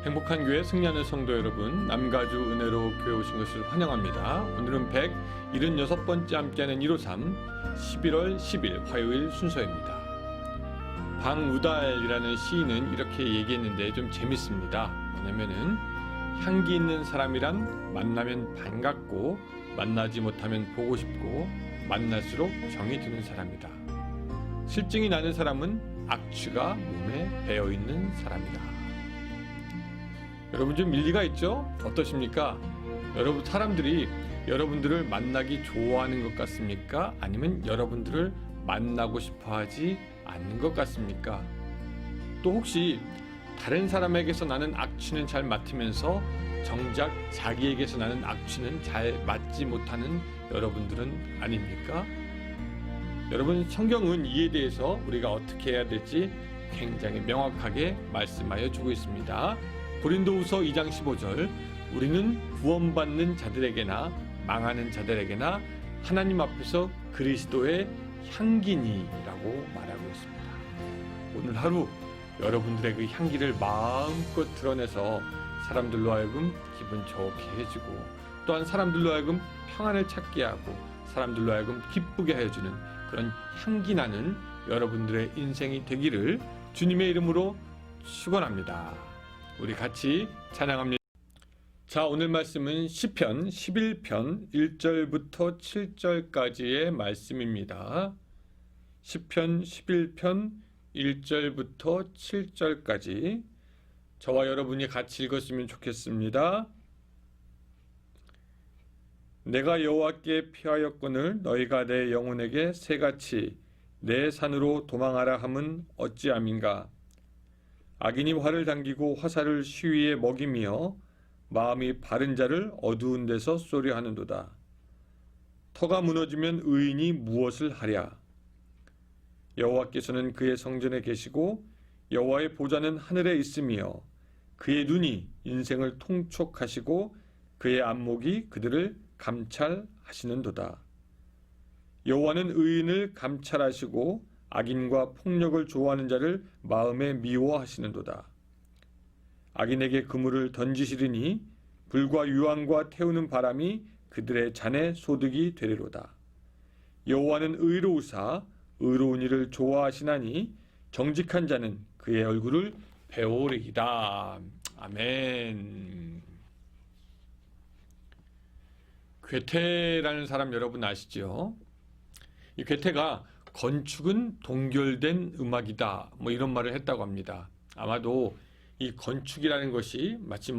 행복한 교회 승리하는 성도 여러분, 남가주 은혜로 교회 오신 것을 환영합니다. 오늘은 176번째 함께하는 153 11월 10일 화요일 순서입니다. 방우달이라는 시인은 이렇게 얘기했는데 좀 재밌습니다. 뭐냐면은 향기 있는 사람이란 만나면 반갑고 만나지 못하면 보고 싶고 만날수록 정이 드는 사람이다. 실증이 나는 사람은 악취가 몸에 배어있는 사람이다. 여러분 좀 일리가 있죠? 어떠십니까? 여러분 사람들이 여러분들을 만나기 좋아하는 것 같습니까? 아니면 여러분들을 만나고 싶어하지 않는 것 같습니까? 또 혹시 다른 사람에게서 나는 악취는 잘 맡으면서 정작 자기에게서 나는 악취는 잘 맡지 못하는 여러분들은 아닙니까? 여러분 성경은 이에 대해서 우리가 어떻게 해야 될지 굉장히 명확하게 말씀하여 주고 있습니다. 고린도후서 2장 15절 우리는 구원받는 자들에게나 망하는 자들에게나 하나님 앞에서 그리스도의 향기니라고 말하고 있습니다. 오늘 하루 여러분들의 그 향기를 마음껏 드러내서 사람들로 하여금 기분 좋게 해주고 또한 사람들로 하여금 평안을 찾게 하고 사람들로 하여금 기쁘게 해주는 그런 향기나는 여러분들의 인생이 되기를 주님의 이름으로 축원합니다. 우리 같이 찬양합니다. 자, 오늘 말씀은 시편 11편 1절부터 7절까지의 말씀입니다. 시편 11편 1절부터 7절까지 저와 여러분이 같이 읽었으면 좋겠습니다. 내가 여호와께 피하였거늘 너희가 내 영혼에게 새같이 내 산으로 도망하라 함은 어찌함인가. 악인이 활을 당기고 화살을 시위에 먹이며 마음이 바른 자를 어두운 데서 쏘려 하는도다. 터가 무너지면 의인이 무엇을 하랴. 여호와께서는 그의 성전에 계시고 여호와의 보좌는 하늘에 있으며 그의 눈이 인생을 통촉하시고 그의 안목이 그들을 감찰하시는도다. 여호와는 의인을 감찰하시고 악인과 폭력을 좋아하는 자를 마음에 미워하시는도다. 악인에게 그물을 던지시리니 불과 유황과 태우는 바람이 그들의 잔에 소득이 되리로다. 여호와는 의로우사 의로운 일을 좋아하시나니 정직한 자는 그의 얼굴을 배우리이다. 아멘. 괴테라는 사람 여러분 아시죠? 이 괴테가 건축은 동결된 음악이다 뭐 이런 말을 했다고 합니다. 아마도 이 건축이라는 것이 마치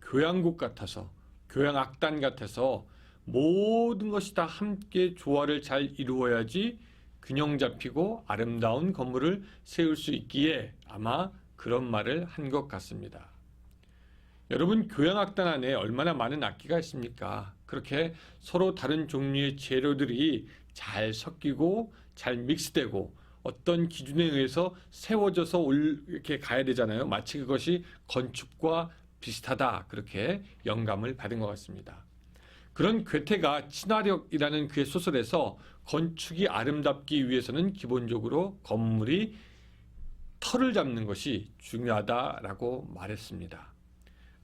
교향곡 같아서 교향악단 같아서 모든 것이 다 함께 조화를 잘 이루어야지 균형 잡히고 아름다운 건물을 세울 수 있기에 아마 그런 말을 한 것 같습니다. 여러분 교향악단 안에 얼마나 많은 악기가 있습니까? 그렇게 서로 다른 종류의 재료들이 잘 섞이고 잘 믹스되고 어떤 기준에 의해서 세워져서 이렇게 가야 되잖아요. 마치 그것이 건축과 비슷하다 그렇게 영감을 받은 것 같습니다. 그런 괴테가 친화력이라는 그의 소설에서 건축이 아름답기 위해서는 기본적으로 건물이 털을 잡는 것이 중요하다라고 말했습니다.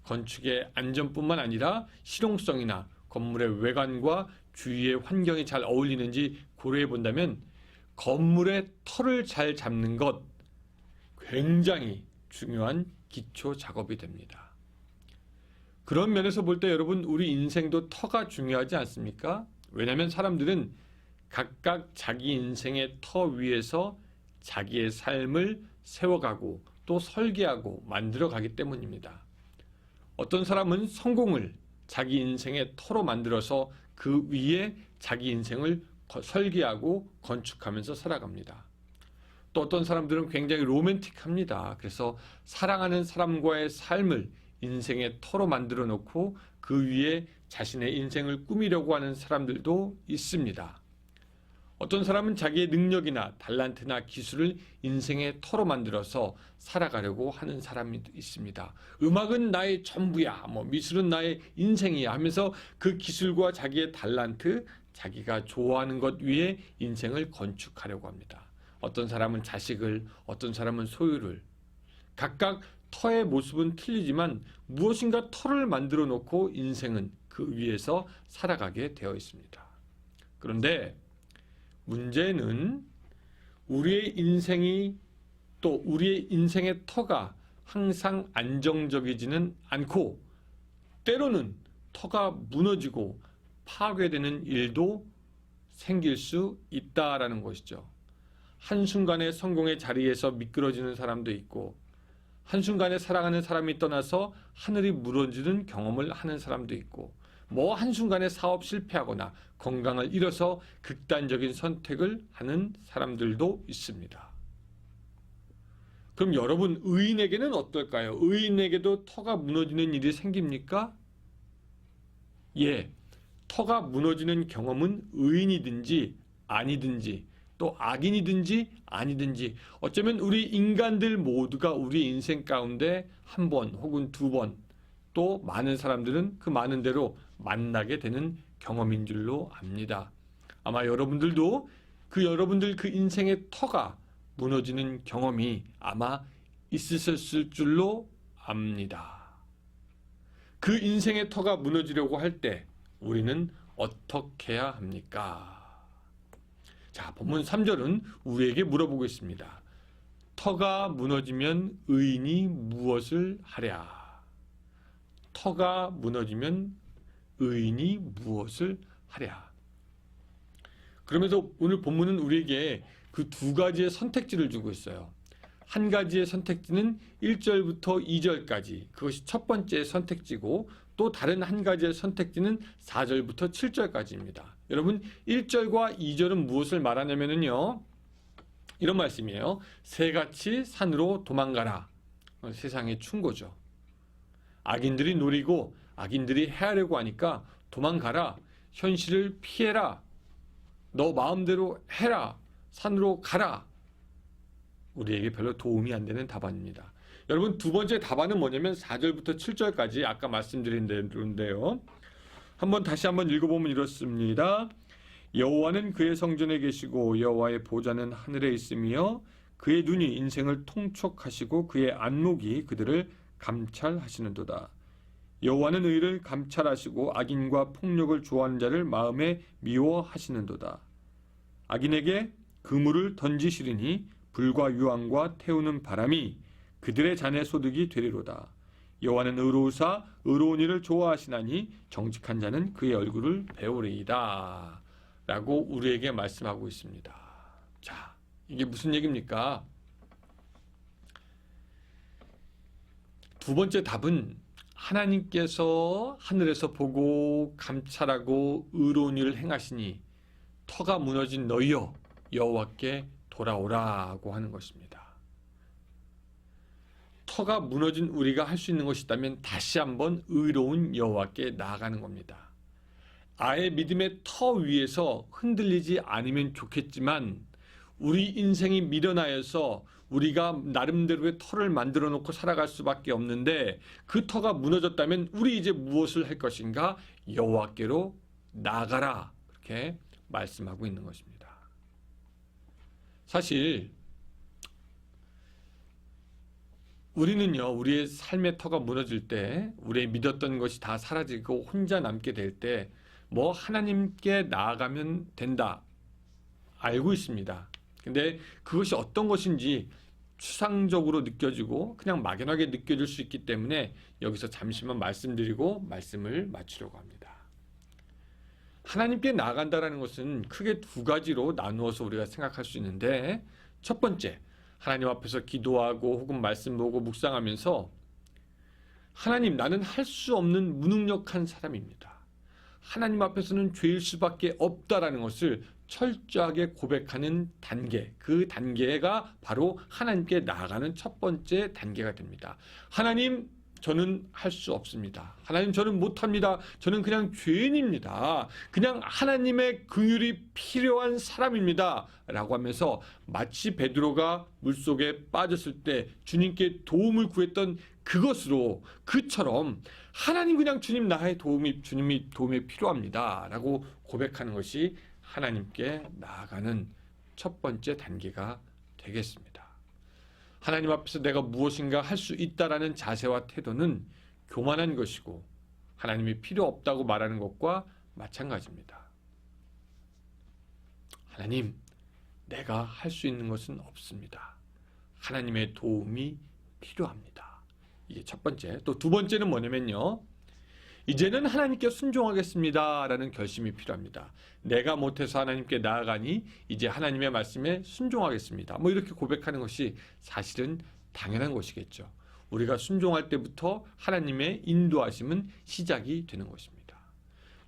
건축의 안전뿐만 아니라 실용성이나 건물의 외관과 주위의 환경이 잘 어울리는지 고려해 본다면 건물의 털을 잘 잡는 것 굉장히 중요한 기초 작업이 됩니다. 그런 면에서 볼 때 여러분 우리 인생도 터가 중요하지 않습니까? 왜냐하면 사람들은 각각 자기 인생의 터 위에서 자기의 삶을 세워가고 또 설계하고 만들어가기 때문입니다. 어떤 사람은 성공을 자기 인생의 터로 만들어서 그 위에 자기 인생을 설계하고 건축하면서 살아갑니다. 또 어떤 사람들은 굉장히 로맨틱합니다. 그래서 사랑하는 사람과의 삶을 인생의 터로 만들어 놓고 그 위에 자신의 인생을 꾸미려고 하는 사람들도 있습니다. 어떤 사람은 자기의 능력이나 달란트나 기술을 인생의 터로 만들어서 살아가려고 하는 사람이 있습니다. 음악은 나의 전부야, 미술은 나의 인생이야 하면서 그 기술과 자기의 달란트, 자기가 좋아하는 것 위에 인생을 건축하려고 합니다. 어떤 사람은 자식을, 어떤 사람은 소유를, 각각 터의 모습은 틀리지만 무엇인가 터를 만들어 놓고 인생은 그 위에서 살아가게 되어 있습니다. 그런데 문제는 우리의 인생이 또 우리의 인생의 터가 항상 안정적이지는 않고 때로는 터가 무너지고 파괴되는 일도 생길 수 있다라는 것이죠. 한순간에 성공의 자리에서 미끄러지는 사람도 있고 한순간에 사랑하는 사람이 떠나서 하늘이 무너지는 경험을 하는 사람도 있고 뭐 한순간에 사업 실패하거나 건강을 잃어서 극단적인 선택을 하는 사람들도 있습니다. 그럼 여러분 의인에게는 어떨까요? 의인에게도 터가 무너지는 일이 생깁니까? 예, 터가 무너지는 경험은 의인이든지 아니든지 또 악인이든지 아니든지 어쩌면 우리 인간들 모두가 우리 인생 가운데 한 번 혹은 두 번 또 많은 사람들은 그 많은 대로 만나게 되는 경험인 줄로 압니다. 아마 여러분들도 여러분들 그 인생의 터가 무너지는 경험이 아마 있으셨을 줄로 압니다. 그 인생의 터가 무너지려고 할 때 우리는 어떻게 해야 합니까? 자, 본문 3절은 우리에게 물어보고 있습니다. 터가 무너지면 의인이 무엇을 하랴? 터가 무너지면 의인이 무엇을 하랴? 그러면서 오늘 본문은 우리에게 그 두 가지의 선택지를 주고 있어요. 한 가지의 선택지는 1절부터 2절까지 그것이 첫 번째 선택지고 또 다른 한 가지의 선택지는 4절부터 7절까지입니다. 여러분 1절과 2절은 무엇을 말하냐면요. 이런 말씀이에요. 새같이 산으로 도망가라. 세상의 충고죠. 악인들이 노리고 악인들이 해하려고 하니까 도망가라. 현실을 피해라. 너 마음대로 해라. 산으로 가라. 우리에게 별로 도움이 안 되는 답안입니다. 여러분 두 번째 답안은 뭐냐면 4절부터 7절까지 아까 말씀드린 대로인데요. 다시 한번 읽어보면 이렇습니다. 여호와는 그의 성전에 계시고 여호와의 보좌는 하늘에 있으며 그의 눈이 인생을 통촉하시고 그의 안목이 그들을 감찰하시는도다. 여호와는 의를 감찰하시고 악인과 폭력을 좋아하는 자를 마음에 미워하시는도다. 악인에게 그물을 던지시리니 불과 유황과 태우는 바람이 그들의 잔의 소득이 되리로다. 여호와는 의로우사 의로운 일을 좋아하시나니 정직한 자는 그의 얼굴을 배우리이다. 라고 우리에게 말씀하고 있습니다. 자, 이게 무슨 얘기입니까? 두 번째 답은 하나님께서 하늘에서 보고 감찰하고 의로운 일을 행하시니 터가 무너진 너희여 여호와께 돌아오라고 하는 것입니다. 터가 무너진 우리가 할 수 있는 것이 있다면 다시 한번 의로운 여호와께 나아가는 겁니다. 아예 믿음의 터 위에서 흔들리지 않으면 좋겠지만 우리 인생이 미련하여서 우리가 나름대로의 터를 만들어 놓고 살아갈 수밖에 없는데 그 터가 무너졌다면 우리 이제 무엇을 할 것인가? 여호와께로 나아가라. 그렇게 말씀하고 있는 것입니다. 사실 우리는요, 우리의 삶의 터가 무너질 때, 우리의 믿었던 것이 다 사라지고 혼자 남게 될 때, 뭐 하나님께 나아가면 된다. 알고 있습니다. 근데 그것이 어떤 것인지 추상적으로 느껴지고 그냥 막연하게 느껴질 수 있기 때문에 여기서 잠시만 말씀드리고 말씀을 마치려고 합니다. 하나님께 나아간다는 것은 크게 두 가지로 나누어서 우리가 생각할 수 있는데 첫 번째, 하나님 앞에서 기도하고 혹은 말씀 보고 묵상하면서 하나님, 나는 할 수 없는 무능력한 사람입니다. 하나님 앞에서는 죄일 수밖에 없다라는 것을 철저하게 고백하는 단계, 그 단계가 바로 하나님께 나아가는 첫 번째 단계가 됩니다. 하나님, 저는 할 수 없습니다. 하나님, 저는 못합니다. 저는 그냥 죄인입니다. 그냥 하나님의 긍휼이 필요한 사람입니다. 라고 하면서 마치 베드로가 물속에 빠졌을 때 주님께 도움을 구했던 그처럼 하나님, 그냥 주님, 주님이 도움이 필요합니다. 라고 고백하는 것이 하나님께 나아가는 첫 번째 단계가 되겠습니다. 하나님 앞에서 내가 무엇인가 할 수 있다라는 자세와 태도는 교만한 것이고 하나님이 필요 없다고 말하는 것과 마찬가지입니다. 하나님, 내가 할 수 있는 것은 없습니다. 하나님의 도움이 필요합니다. 이게 첫 번째. 또 두 번째는 뭐냐면요. 이제는 하나님께 순종하겠습니다 라는 결심이 필요합니다. 내가 못해서 하나님께 나아가니 이제 하나님의 말씀에 순종하겠습니다. 뭐 이렇게 고백하는 것이 사실은 당연한 것이겠죠. 우리가 순종할 때부터 하나님의 인도하심은 시작이 되는 것입니다.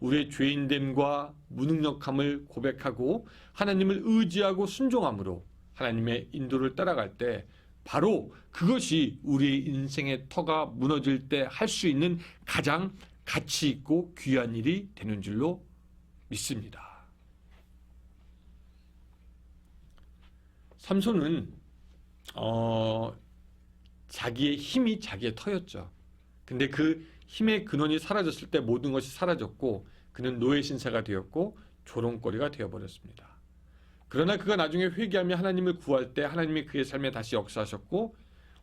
우리의 죄인됨과 무능력함을 고백하고 하나님을 의지하고 순종함으로 하나님의 인도를 따라갈 때 바로 그것이 우리의 인생의 터가 무너질 때 할 수 있는 가장 가치 있고 귀한 일이 되는 줄로 믿습니다. 삼손은 자기의 힘이 자기의 터였죠. 근데 그 힘의 근원이 사라졌을 때 모든 것이 사라졌고 그는 노예 신세가 되었고 조롱거리가 되어버렸습니다. 그러나 그가 나중에 회개하며 하나님을 구할 때 하나님이 그의 삶에 다시 역사하셨고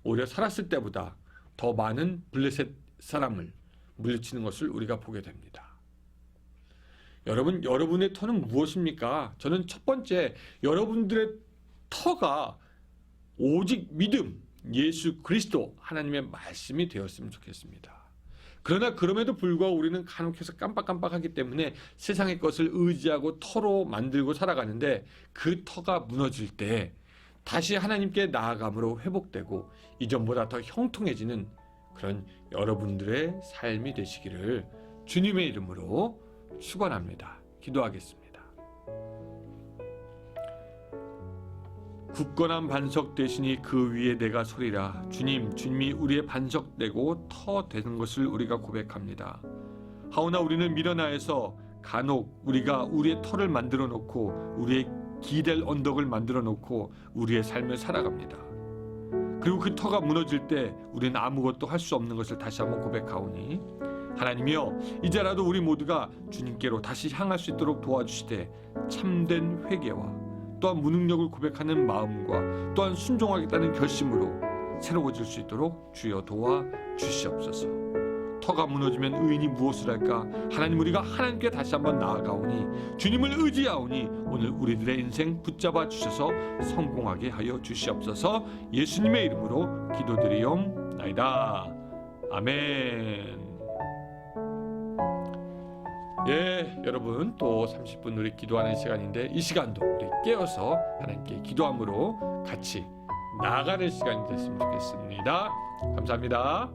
오히려 살았을 때보다 더 많은 블레셋 사람을 물리치는 것을 우리가 보게 됩니다. 여러분, 여러분의 터는 무엇입니까? 저는 첫 번째, 여러분들의 터가 오직 믿음, 예수 그리스도 하나님의 말씀이 되었으면 좋겠습니다. 그러나 그럼에도 불구하고 우리는 간혹해서 깜빡깜빡하기 때문에 세상의 것을 의지하고 터로 만들고 살아가는데 그 터가 무너질 때 다시 하나님께 나아감으로 회복되고 이전보다 더 형통해지는 그런 여러분들의 삶이 되시기를 주님의 이름으로 축원합니다. 기도하겠습니다. 굳건한 반석 되시니 그 위에 내가 서리라. 주님이 우리의 반석 되고 터 되는 것을 우리가 고백합니다. 하오나 우리는 미련하여서 간혹 우리가 우리의 터를 만들어 놓고 우리의 기댈 언덕을 만들어 놓고 우리의 삶을 살아갑니다. 그리고 그 터가 무너질 때 우리는 아무것도 할 수 없는 것을 다시 한번 고백하오니 하나님이여 이제라도 우리 모두가 주님께로 다시 향할 수 있도록 도와주시되 참된 회개와 또한 무능력을 고백하는 마음과 또한 순종하겠다는 결심으로 새로워질 수 있도록 주여 도와 주시옵소서. 터가 무너지면 의인이 무엇을 할까? 하나님, 우리가 하나님께 다시 한번 나아가오니 주님을 의지하오니 오늘 우리들의 인생 붙잡아 주셔서 성공하게 하여 주시옵소서. 예수님의 이름으로 기도드리옵나이다. 아멘. 예, 여러분 또 30분 우리 기도하는 시간인데 이 시간도 우리 깨어서 하나님께 기도함으로 같이 나아가는 시간이 됐으면 좋겠습니다. 감사합니다.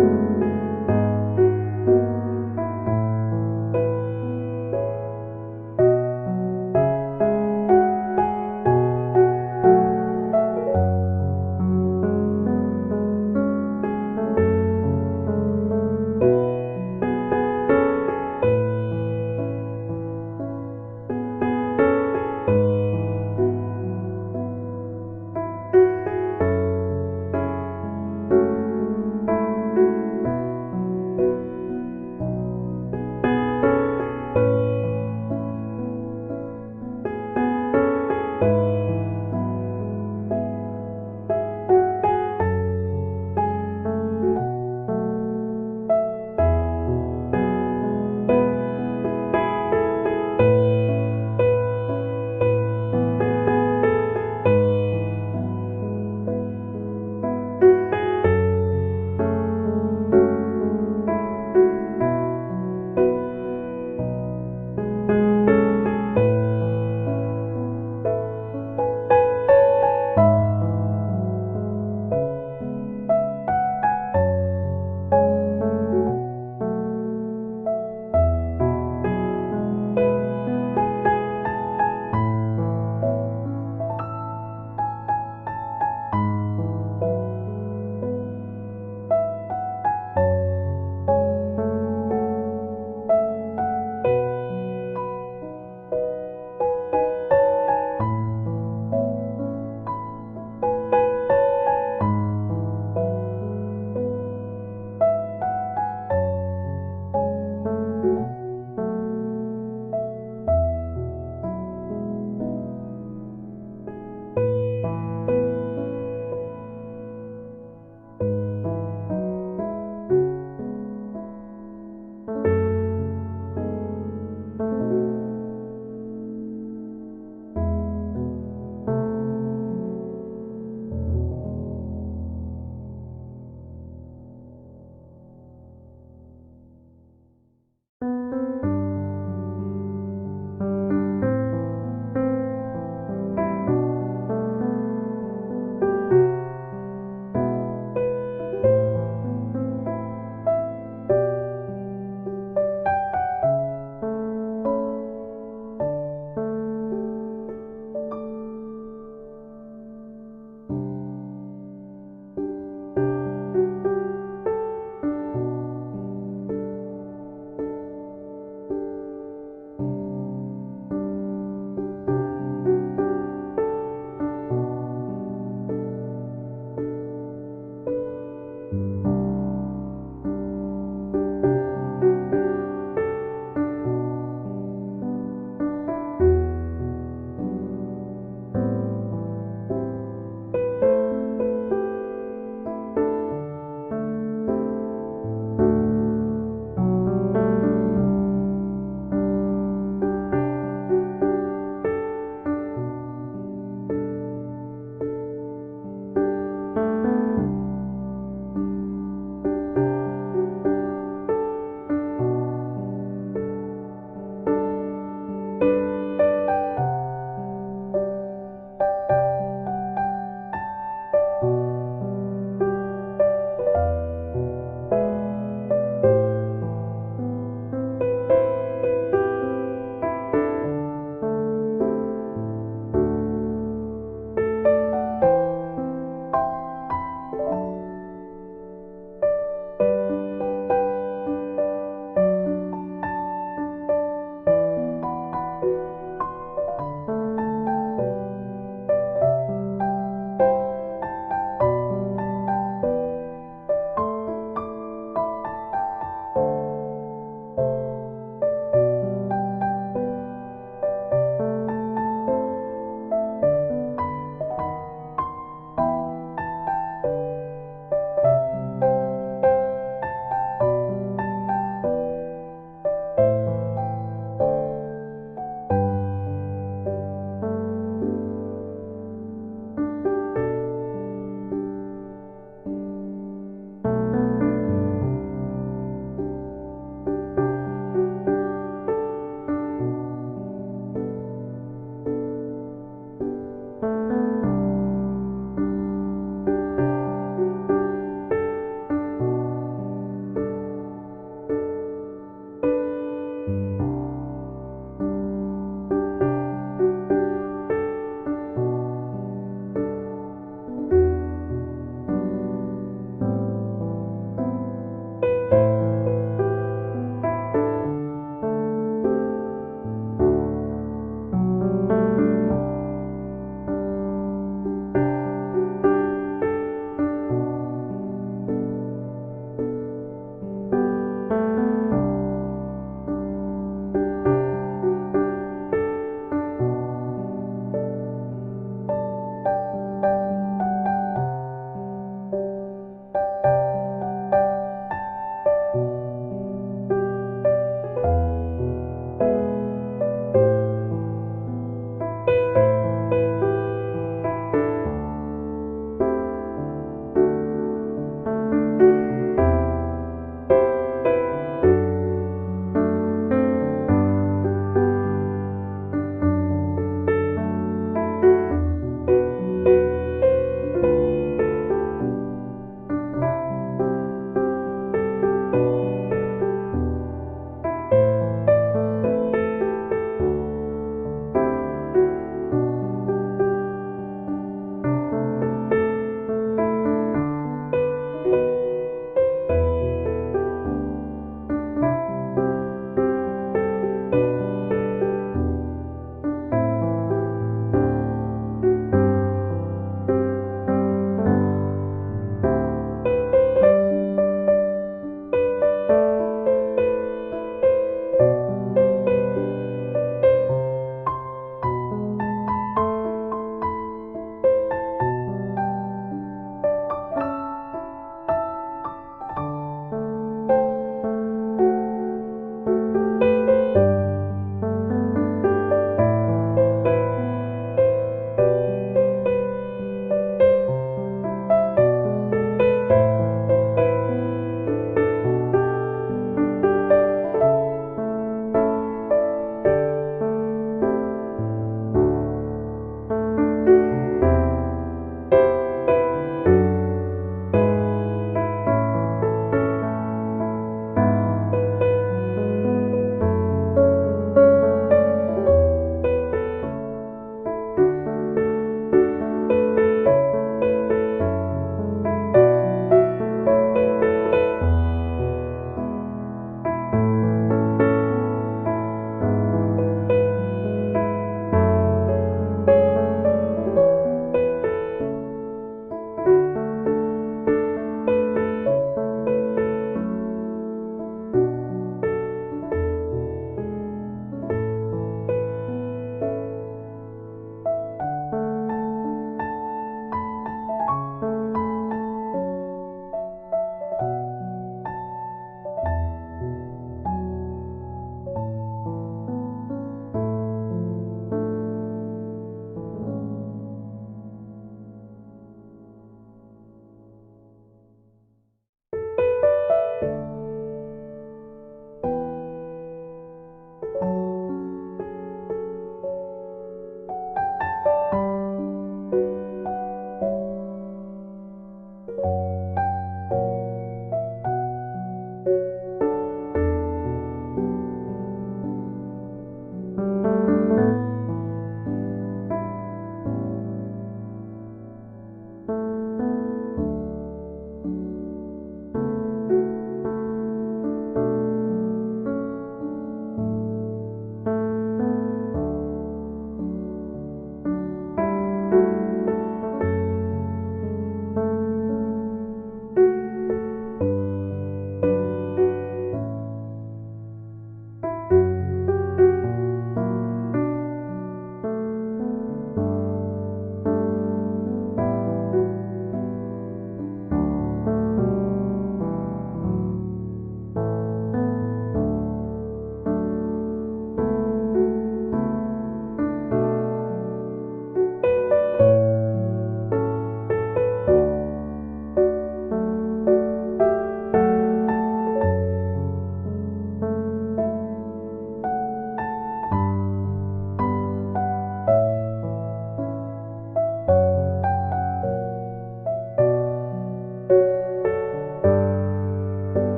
감사합니다.